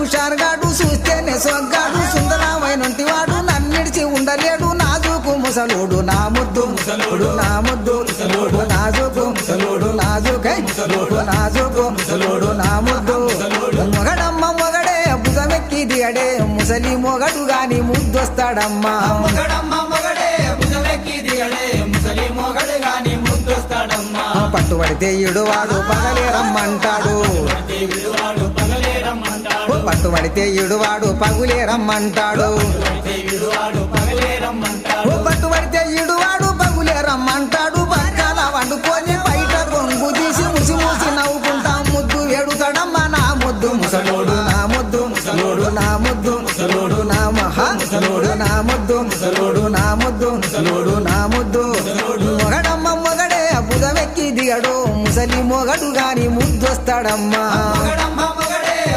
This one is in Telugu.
హుషారుగాడు చూస్తేనే సొగ్గాడు సుందరమైనటి వాడు నన్నిడిచి ఉండలేడు నాజుకు ముసలోడు నా ముద్దు ముసలోడు నా ముద్దు ముసలోడు నాజుకు ముసలోడు నాజుకై ముసలోడు నాజుకు ముసలోడు నా ముద్దు మొగడమ్మ మొగడే భుజమెక్కి దిగడే ముసలి మొగడు గాని ముద్దొస్తాడమ్మా పట్టుబడితే ఇడువాడు పగలే రమ్మంటాడు పట్టుబడితే ఇడువాడు పగులే రమ్మంటాడు పట్టుబడితే ఇడువాడు పగులే రమ్మంటాడు పక్కల వండుకొని బయట కొంగు తీసి ముసి మూసి నవ్వుకుంటా ముద్దు ఎడుతాడమ్మా నా ముద్దు ముసలోడు నా ముద్దు ముసలోడు నా ముద్దు ముసలోడు నా మహా ముసలోడు నా ముద్దు ముసలోడు నా ముద్దు ముసలోడు నా ముద్దు మొగడమ్మ మొగడే బుధమెక్కి దిగడు ముసలి మొగడు గాని ముద్దొస్తాడమ్మా